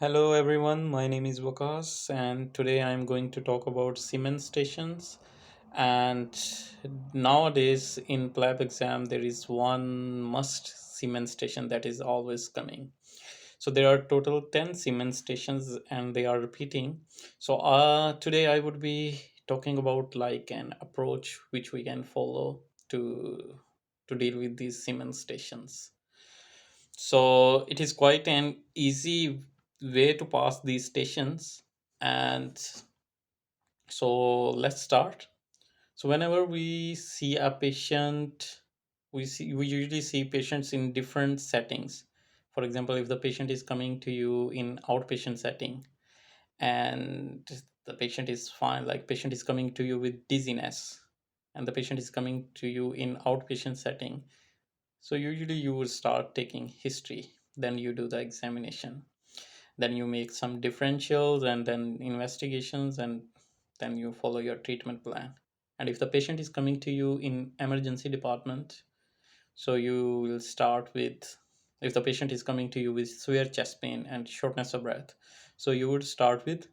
Hello everyone, my name is Wakas and today I am going to talk about Simman stations. And nowadays in PLAB exam there is one must Simman station that is always coming. So there are total 10 Simman stations and they are repeating. So today I would be talking about like an approach which we can follow to deal with these Simman stations. So it is quite an easy way to pass these stations. And so let's start. So whenever we see a patient, we usually see patients in different settings. For example, if the patient is coming to you in outpatient setting and the patient is fine, like patient is coming to you with dizziness, and the patient is coming to you in outpatient setting, so usually you will start taking history, then you do the examination, then you make some differentials and then investigations, and then you follow your treatment plan. And if the patient is coming to you in emergency department, so you will start with, if the patient is coming to you with severe chest pain and shortness of breath, so you would start with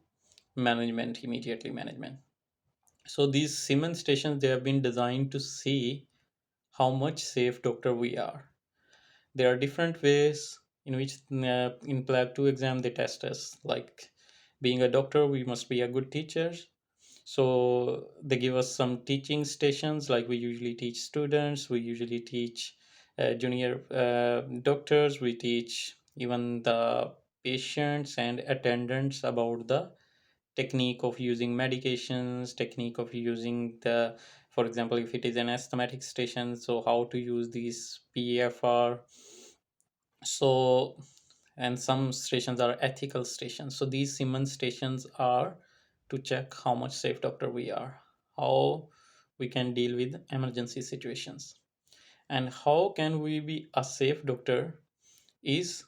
management, immediately management. So these Siemens stations, they have been designed to see how much safe doctor we are. There are different ways in which in PLAB 2 exam they test us. Like being a doctor, we must be a good teacher. So they give us some teaching stations, like we usually teach students, we usually teach junior doctors, we teach even the patients and attendants about the technique of using medications, technique of using the, for example, if it is an asthmatic station, so how to use these PFR. So, and some stations are ethical stations. So these Siemens stations are to check how much safe doctor we are, how we can deal with emergency situations, and how can we be a safe doctor is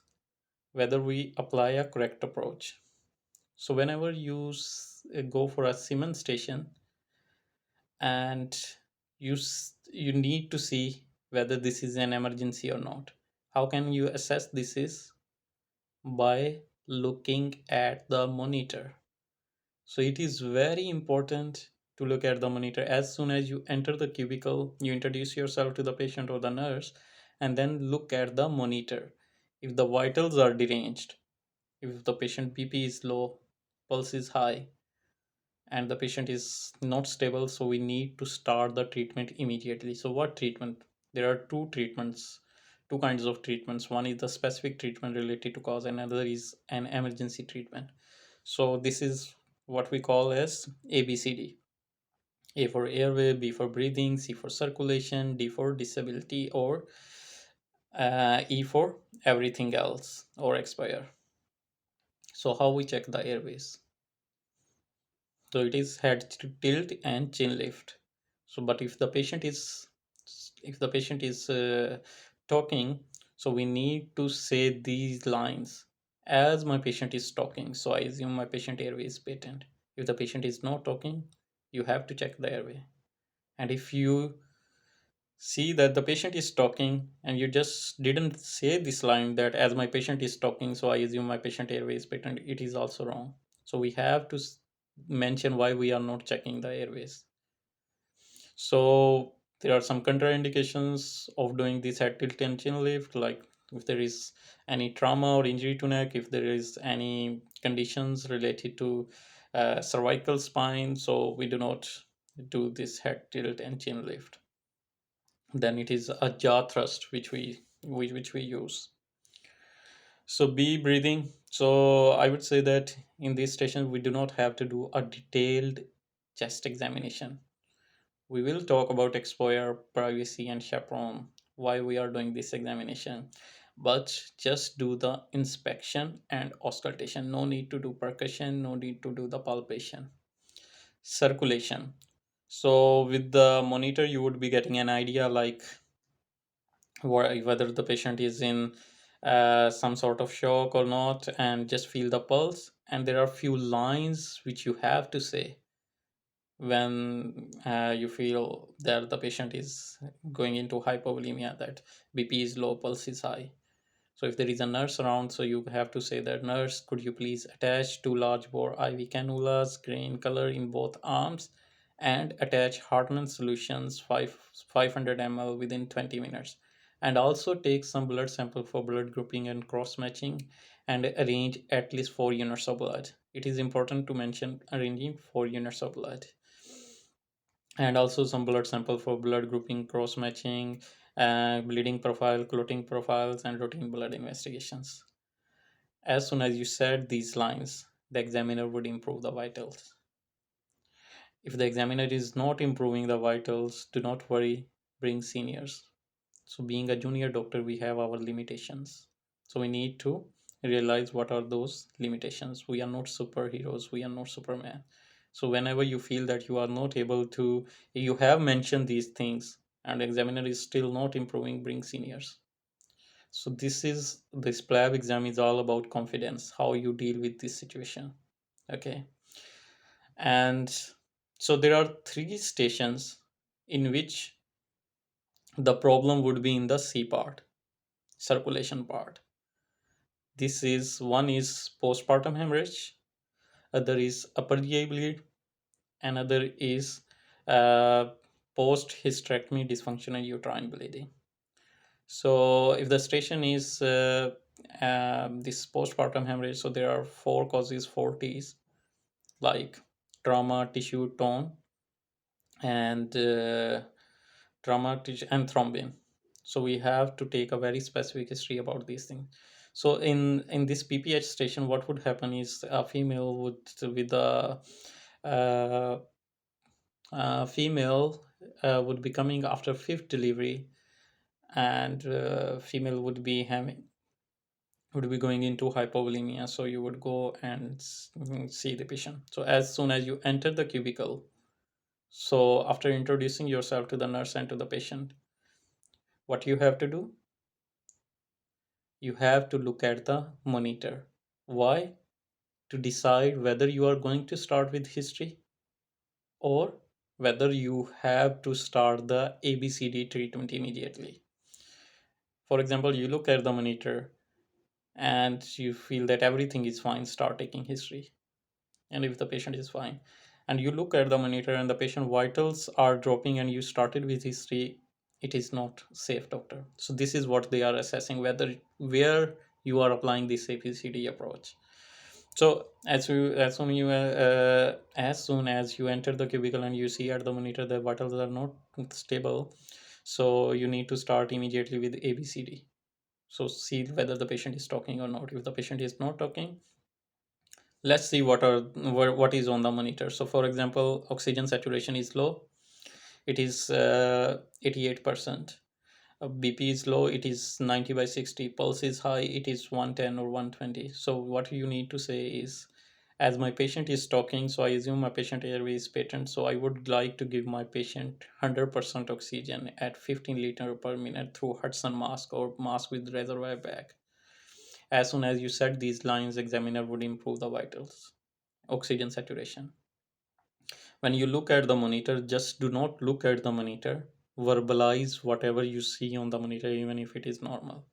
whether we apply a correct approach. So whenever you go for a Siemens station, and you need to see whether this is an emergency or not. How can you assess this is by looking at the monitor. So it is very important to look at the monitor as soon as you enter the cubicle. You introduce yourself to the patient or the nurse and then look at the monitor. If the vitals are deranged, if the patient BP is low, pulse is high, and the patient is not stable, so we need to start the treatment immediately. So what treatment? There are two kinds of treatments. One is the specific treatment related to cause, and another is an emergency treatment. So this is what we call as ABCD. A for airway, B for breathing, C for circulation, D for disability, or E for everything else or expire. So how we check the airways? So it is head to tilt and chin lift. So but if the patient is talking, so we need to say these lines as my patient is talking, so I assume my patient airway is patent. If the patient is not talking, you have to check the airway. And if you see that the patient is talking and you just didn't say this line, that as my patient is talking, so I assume my patient airway is patent, it is also wrong. So we have to mention why we are not checking the airways. So there are some contraindications of doing this head tilt and chin lift, like if there is any trauma or injury to neck, if there is any conditions related to cervical spine, so we do not do this head tilt and chin lift. Then it is a jaw thrust which we use. So B, breathing. So I would say that in this station we do not have to do a detailed chest examination. We will talk about exposure, privacy, and chaperone, why we are doing this examination. But just do the inspection and auscultation. No need to do percussion, no need to do the palpation. Circulation. So with the monitor, you would be getting an idea like whether the patient is in some sort of shock or not, and just feel the pulse. And there are few lines which you have to say when you feel that the patient is going into hypovolemia, that BP is low, pulse is high. So if there is a nurse around, so you have to say that, nurse, could you please attach two large bore IV cannulas, green color, in both arms, and attach Hartmann solutions 500 ml within 20 minutes. And also take some blood sample for blood grouping and cross matching, and arrange at least 4 units of blood. It is important to mention arranging 4 units of blood. And also some blood sample for blood grouping, cross matching, bleeding profile, clotting profiles, and routine blood investigations. As soon as you said these lines, the examiner would improve the vitals. If the examiner is not improving the vitals, do not worry, bring seniors. So, being a junior doctor, we have our limitations. So, we need to realize what are those limitations. We are not superheroes, we are not Superman. So, whenever you feel that you are not able to, you have mentioned these things and the examiner is still not improving, bring seniors. So, this PLAB exam is all about confidence, how you deal with this situation. Okay. And so, there are three stations in which the problem would be in the C part, circulation part. This is one is postpartum hemorrhage, other is upper GI bleed, another is uh, post hysterectomy dysfunctional uterine bleeding. So if the station is this postpartum hemorrhage, so there are four causes, four T's, like trauma, tissue, tone, and trauma tissue and thrombin. So we have to take a very specific history about these things. So in this PPH station, what would happen is a female would with a uh, female would be coming after fifth delivery, and female would be going into hypovolemia. So you would go and see the patient. So as soon as you enter the cubicle, so after introducing yourself to the nurse and to the patient, what you have to do, you have to look at the monitor. Why? To decide whether you are going to start with history, or whether you have to start the ABCD treatment immediately. For example, you look at the monitor and you feel that everything is fine, start taking history. And if the patient is fine, and you look at the monitor and the patient vitals are dropping and you started with history, it is not safe, doctor. So this is what they are assessing, whether where you are applying this ABCD approach. So as soon as you enter the cubicle and you see at the monitor the vitals are not stable, so you need to start immediately with ABCD. So see whether the patient is talking or not. If the patient is not talking, let's see what is on the monitor. So for example, oxygen saturation is low, it is 88%. BP is low, it is 90/60. Pulse is high, it is 110 or 120. So what you need to say is, as my patient is talking, so I assume my patient airway is patent, so I would like to give my patient 100% oxygen at 15 liter per minute through Hudson mask or mask with reservoir bag. As soon as you said these lines, examiner would improve the vitals, oxygen saturation. When you look at the monitor, just do not look at the monitor. Verbalize whatever you see on the monitor, even if it is normal.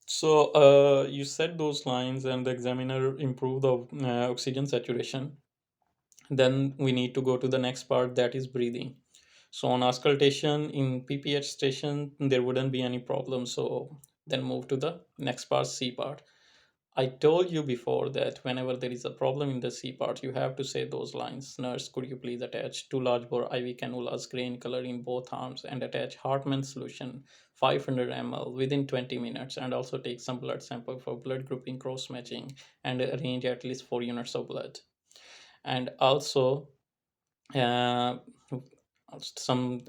So you said those lines, and the examiner improved the oxygen saturation. Then we need to go to the next part, that is breathing. So on auscultation in PPH station, there wouldn't be any problem. So then move to the next part, C part. I told you before that whenever there is a problem in the C part, you have to say those lines. Nurse, could you please attach two large bore IV cannulas, green color, in both arms, and attach Hartmann solution 500 ml within 20 minutes, and also take some blood sample for blood grouping, cross matching, and arrange at least 4 units of blood. And also uh, some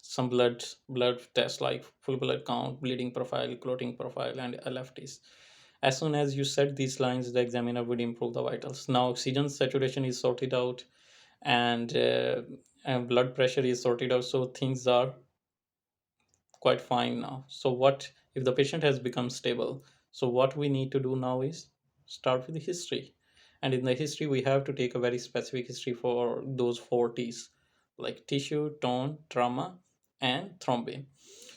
some blood tests like full blood count, bleeding profile, clotting profile, and LFTs. As soon as you said these lines, the examiner would improve the vitals. Now oxygen saturation is sorted out, and blood pressure is sorted out, so things are quite fine now. So what if the patient has become stable? So what we need to do now is start with the history. And in the history, we have to take a very specific history for those four T's, like tissue, tone, trauma, and thrombin.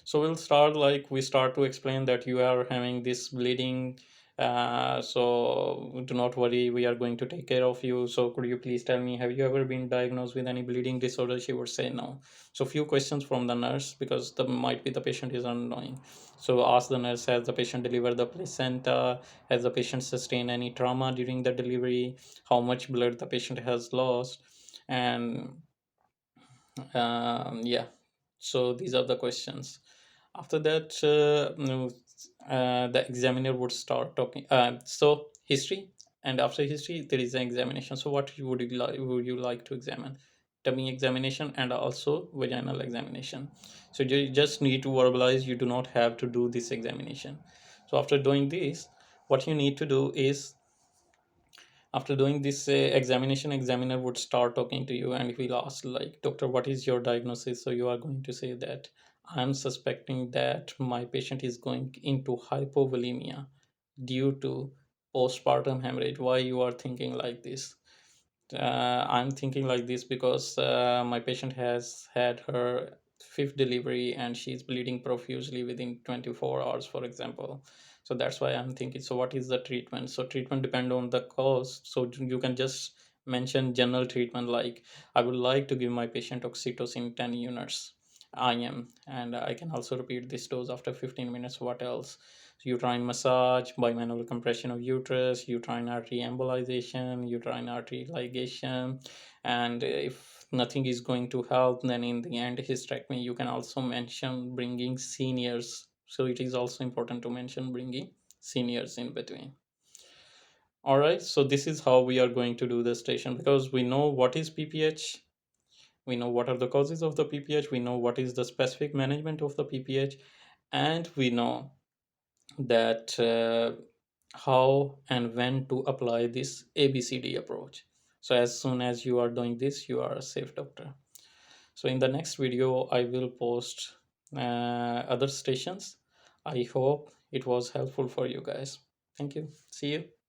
So we'll start like we start to explain that you are having this bleeding. So do not worry, we are going to take care of you. So could you please tell me, have you ever been diagnosed with any bleeding disorder? She would say no. So few questions from the nurse, because the might be the patient is unknowing. So ask the nurse, has the patient delivered the placenta? Has the patient sustained any trauma during the delivery? How much blood the patient has lost? And yeah, so these are the questions. After that, the examiner would start talking. So history, and after history, there is an examination. So what would you like to examine? Tummy examination and also vaginal examination. So you just need to verbalize. You do not have to do this examination. So after doing this, what you need to do is, after doing this examination, examiner would start talking to you and he will ask like, doctor, what is your diagnosis? So you are going to say that I'm suspecting that my patient is going into hypovolemia due to postpartum hemorrhage. Why you are thinking like this? I'm thinking like this because my patient has had her fifth delivery and she's bleeding profusely within 24 hours, for example. So that's why I'm thinking. So what is the treatment? So treatment depend on the cause. So you can just mention general treatment like, I would like to give my patient oxytocin 10 units IM, and I can also repeat this dose after 15 minutes. What else? Uterine massage, bimanual compression of uterus, uterine artery embolization, uterine artery ligation, and if nothing is going to help, then in the end hysterectomy. You can also mention bringing seniors. So it is also important to mention bringing seniors in between. All right, so this is how we are going to do the station, because we know what is PPH, we know what are the causes of the PPH, we know what is the specific management of the PPH, and we know that how and when to apply this ABCD approach. So as soon as you are doing this, you are a safe doctor. So in the next video, I will post other stations. I hope it was helpful for you guys. Thank you. See you.